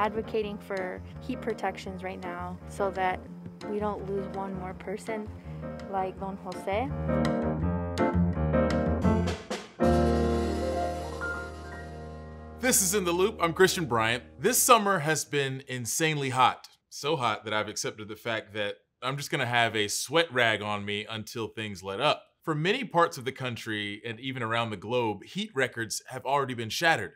advocating for heat protections right now so that we don't lose one more person like Don Jose. This is In the Loop. I'm Christian Bryant. This summer has been insanely hot. So hot that I've accepted the fact that I'm just gonna have a sweat rag on me until things let up. For many parts of the country and even around the globe, heat records have already been shattered.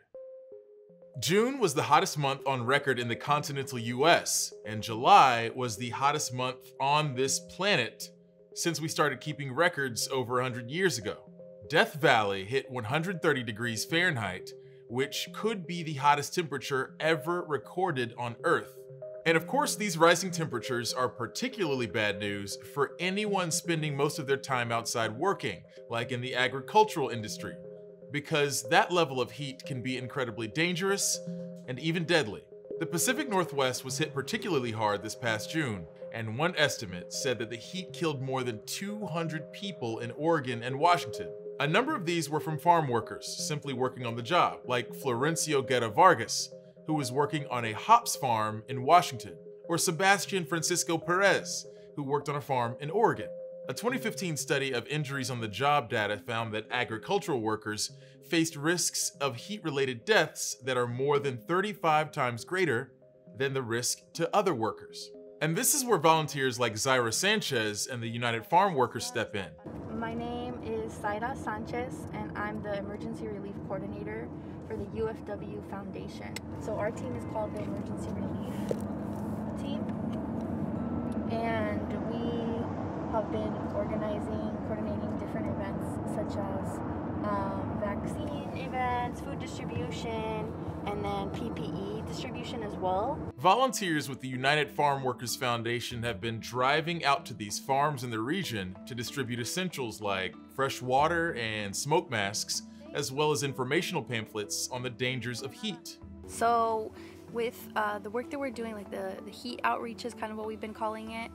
June was the hottest month on record in the continental US, and July was the hottest month on this planet since we started keeping records over 100 years ago. Death Valley hit 130 degrees Fahrenheit, which could be the hottest temperature ever recorded on Earth. And of course, these rising temperatures are particularly bad news for anyone spending most of their time outside working, like in the agricultural industry, because that level of heat can be incredibly dangerous and even deadly. The Pacific Northwest was hit particularly hard this past June, and one estimate said that the heat killed more than 200 people in Oregon and Washington. A number of these were from farm workers, simply working on the job, like Florencio Guerra Vargas, who was working on a hops farm in Washington, or Sebastian Francisco Perez, who worked on a farm in Oregon. A 2015 study of injuries on the job data found that agricultural workers faced risks of heat-related deaths that are more than 35 times greater than the risk to other workers. And this is where volunteers like Zaira Sanchez and the United Farm Workers step in. My name is Zaira Sanchez, and I'm the Emergency Relief Coordinator for the UFW Foundation. So our team is called the Emergency Relief Team, and we have been coordinating different events such as vaccine events, food distribution, and then PPE distribution as well. Volunteers with the United Farm Workers Foundation have been driving out to these farms in the region to distribute essentials like fresh water and smoke masks, as well as informational pamphlets on the dangers of heat. So with the work that we're doing, like the heat outreach is kind of what we've been calling it,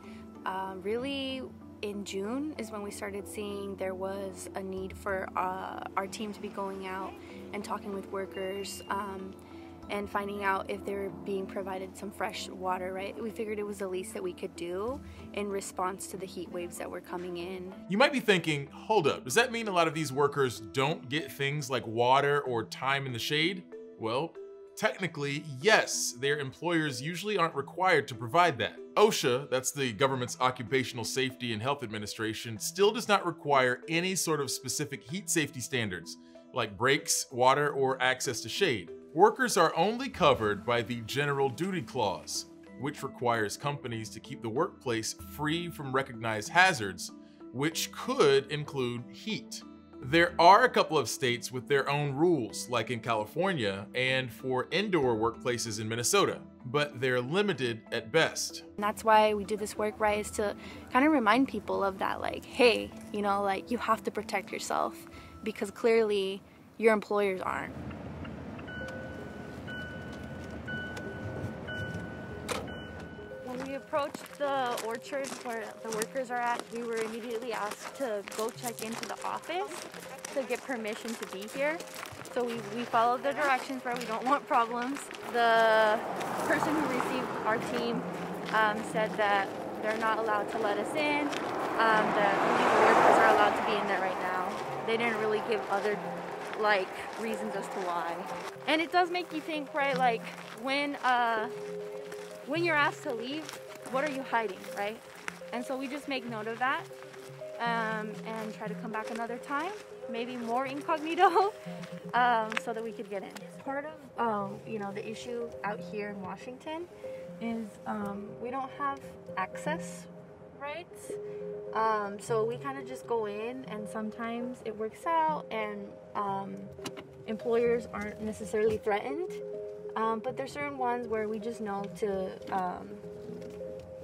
really in June is when we started seeing there was a need for our team to be going out and talking with workers and finding out if they were being provided some fresh water, right? We figured it was the least that we could do in response to the heat waves that were coming in. You might be thinking, hold up, does that mean a lot of these workers don't get things like water or time in the shade? Well, technically, yes, their employers usually aren't required to provide that. OSHA, that's the government's Occupational Safety and Health Administration, still does not require any sort of specific heat safety standards, like breaks, water, or access to shade. Workers are only covered by the General Duty Clause, which requires companies to keep the workplace free from recognized hazards, which could include heat. There are a couple of states with their own rules, like in California and for indoor workplaces in Minnesota, but they're limited at best. And that's why we do this work, right, is to kind of remind people of that, like, hey, you know, like, you have to protect yourself because clearly your employers aren't. When we approached the orchard where the workers are at, we were immediately asked to go check into the office to get permission to be here. So we followed the directions where we don't want problems. The person who received our team said that they're not allowed to let us in, that only the workers are allowed to be in there right now. They didn't really give other reasons as to why. And it does make you think, right, like when you're asked to leave, what are you hiding, right? And so we just make note of that and try to come back another time, maybe more incognito, so that we could get in. Part of the issue out here in Washington is we don't have access rights. So we kind of just go in, and sometimes it works out and employers aren't necessarily threatened. But there's certain ones where we just know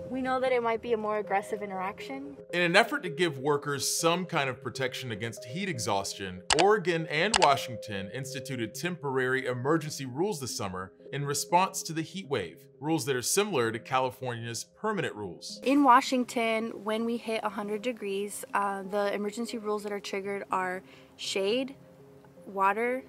we know that it might be a more aggressive interaction. In an effort to give workers some kind of protection against heat exhaustion, Oregon and Washington instituted temporary emergency rules this summer in response to the heat wave, rules that are similar to California's permanent rules. In Washington, when we hit 100 degrees, the emergency rules that are triggered are shade, water,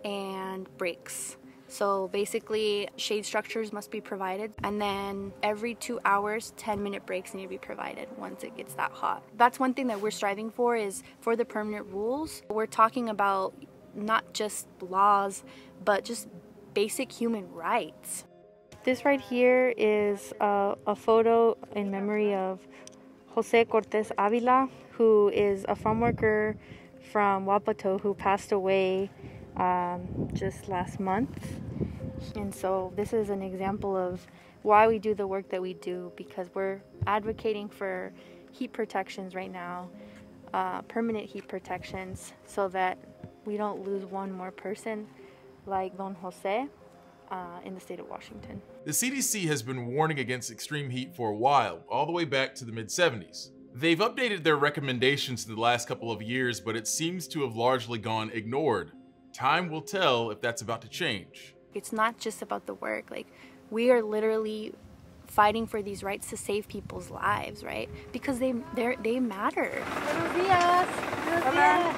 and breaks. So basically, shade structures must be provided, and then every 2 hours, 10-minute breaks need to be provided once it gets that hot. That's one thing that we're striving for, is for the permanent rules. We're talking about not just laws, but just basic human rights. This right here is a photo in memory of Jose Cortez Avila, who is a farm worker from Wapato who passed away just last month. And so this is an example of why we do the work that we do, because we're advocating for heat protections right now, permanent heat protections, so that we don't lose one more person like Don Jose in the state of Washington. The CDC has been warning against extreme heat for a while, all the way back to the mid-70s. They've updated their recommendations in the last couple of years, but it seems to have largely gone ignored. Time will tell if that's about to change. It's not just about the work. Like, we are literally fighting for these rights to save people's lives, right? Because they matter. Buenos días. Buenos días.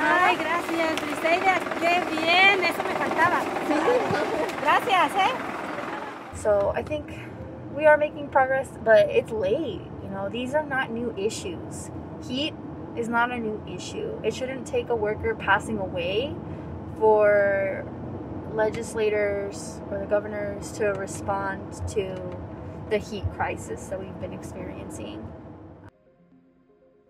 Ay, gracias, Briseida. Qué bien, eso me faltaba. Gracias, eh? So I think we are making progress, but it's late. You know, these are not new issues. Heat is not a new issue. It shouldn't take a worker passing away for legislators or the governors to respond to the heat crisis that we've been experiencing.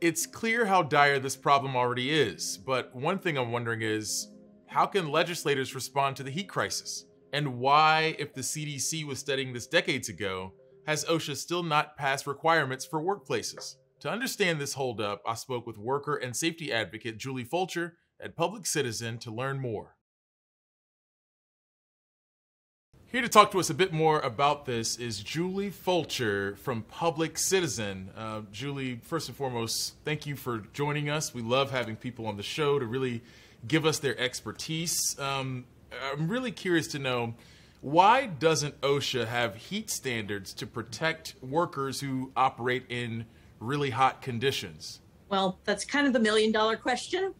It's clear how dire this problem already is, but one thing I'm wondering is, how can legislators respond to the heat crisis? And why, if the CDC was studying this decades ago, has OSHA still not passed requirements for workplaces? To understand this holdup, I spoke with worker and safety advocate Julie Fulcher at Public Citizen to learn more. Here to talk to us a bit more about this is Julie Fulcher from Public Citizen. Julie, first and foremost, thank you for joining us. We love having people on the show to really give us their expertise. I'm really curious to know, why doesn't OSHA have heat standards to protect workers who operate in really hot conditions? Well, that's kind of the million-dollar question.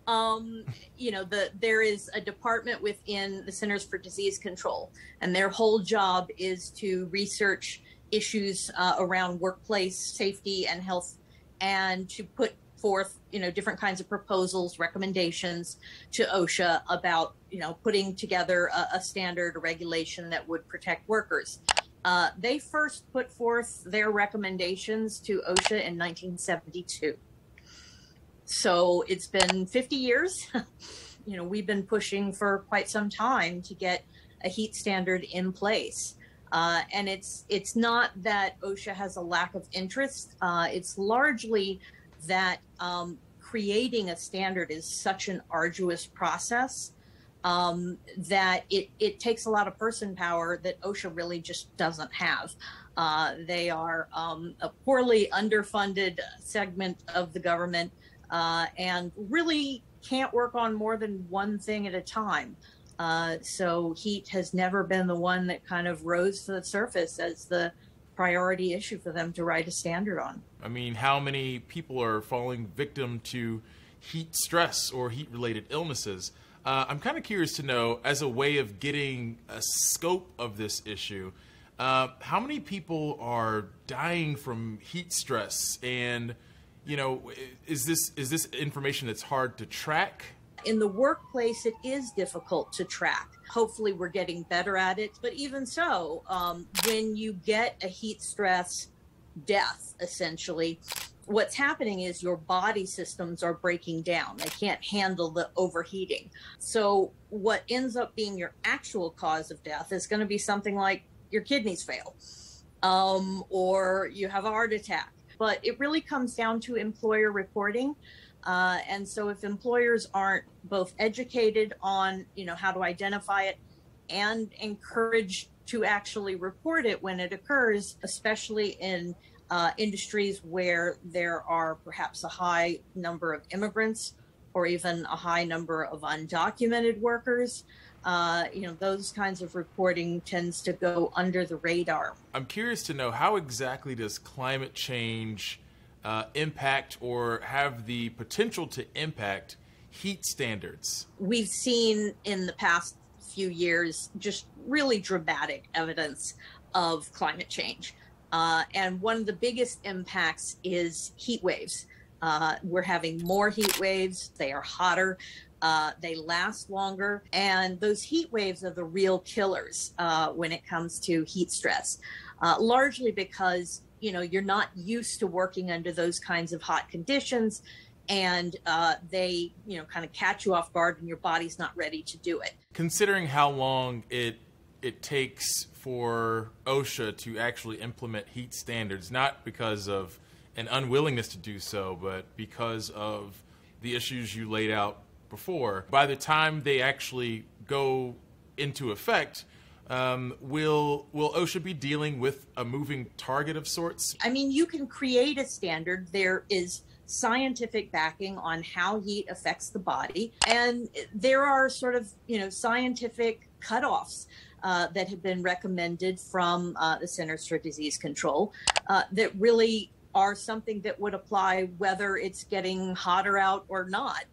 There is a department within the Centers for Disease Control, and their whole job is to research issues around workplace safety and health, and to put forth, different kinds of proposals, recommendations to OSHA about, putting together a standard, a regulation that would protect workers. They first put forth their recommendations to OSHA in 1972. So it's been 50 years. We've been pushing for quite some time to get a heat standard in place. And it's not that OSHA has a lack of interest. It's largely that creating a standard is such an arduous process that it takes a lot of person power that OSHA really just doesn't have. They are a poorly underfunded segment of the government, and really can't work on more than one thing at a time. So heat has never been the one that kind of rose to the surface as the priority issue for them to write a standard on. I mean, how many people are falling victim to heat stress or heat-related illnesses? I'm kind of curious to know, as a way of getting a scope of this issue, how many people are dying from heat stress? And is this information that's hard to track? In the workplace, it is difficult to track. Hopefully we're getting better at it. But even so, when you get a heat stress death, essentially, what's happening is your body systems are breaking down. They can't handle the overheating. So what ends up being your actual cause of death is going to be something like your kidneys fail, or you have a heart attack. But it really comes down to employer reporting. And so if employers aren't both educated on, how to identify it and encouraged to actually report it when it occurs, especially in industries where there are perhaps a high number of immigrants or even a high number of undocumented workers, those kinds of reporting tends to go under the radar. I'm curious to know, how exactly does climate change impact or have the potential to impact heat standards? We've seen in the past few years, just really dramatic evidence of climate change. And one of the biggest impacts is heat waves. We're having more heat waves. They are hotter. They last longer. And those heat waves are the real killers when it comes to heat stress, largely because, you know, you're not used to working under those kinds of hot conditions. And they, you know, kind of catch you off guard and your body's not ready to do it. Considering how long it takes for OSHA to actually implement heat standards, not because of an unwillingness to do so, but because of the issues you laid out before, by the time they actually go into effect, will OSHA be dealing with a moving target of sorts? I mean, you can create a standard. There is scientific backing on how heat affects the body. And there are sort of, you know, scientific cutoffs that have been recommended from the Centers for Disease Control that really are something that would apply whether it's getting hotter out or not.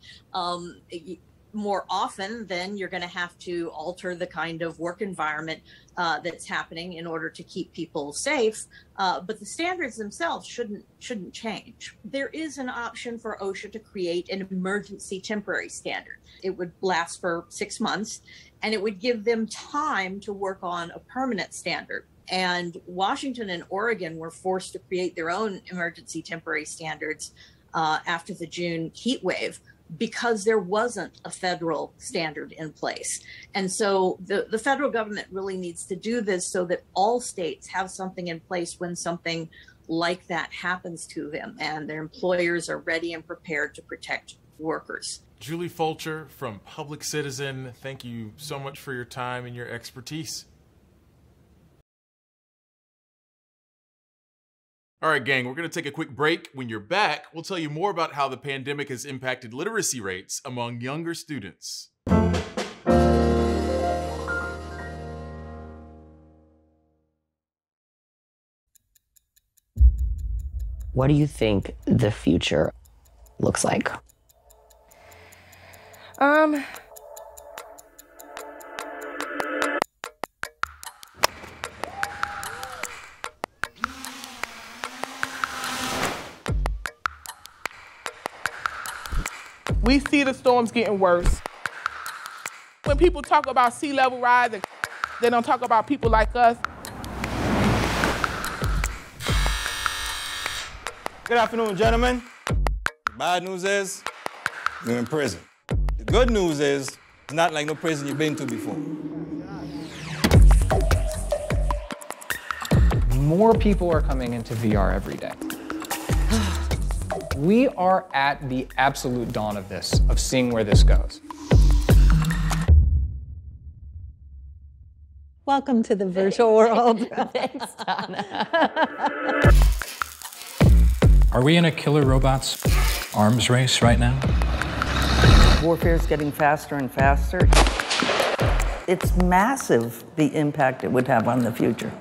More often than you're going to have to alter the kind of work environment that's happening in order to keep people safe. But the standards themselves shouldn't change. There is an option for OSHA to create an emergency temporary standard. It would last for 6 months, and it would give them time to work on a permanent standard. And Washington and Oregon were forced to create their own emergency temporary standards after the June heat wave, because there wasn't a federal standard in place. And so the federal government really needs to do this so that all states have something in place when something like that happens to them and their employers are ready and prepared to protect workers. Julie Fulcher from Public Citizen, thank you so much for your time and your expertise. All right, gang, we're going to take a quick break. When you're back, we'll tell you more about how the pandemic has impacted literacy rates among younger students. What do you think the future looks like? We see the storms getting worse. When people talk about sea level rise, they don't talk about people like us. Good afternoon, gentlemen. The bad news is you're in prison. The good news is it's not like no prison you've been to before. More people are coming into VR every day. We are at the absolute dawn of this, of seeing where this goes. Welcome to the virtual world. Thanks, Donna. Are we in a killer robots arms race right now? Warfare is getting faster and faster. It's massive, the impact it would have on the future.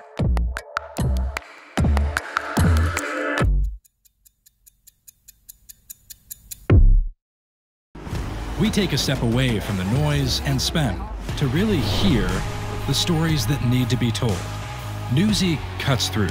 We take a step away from the noise and spin to really hear the stories that need to be told. Newsy cuts through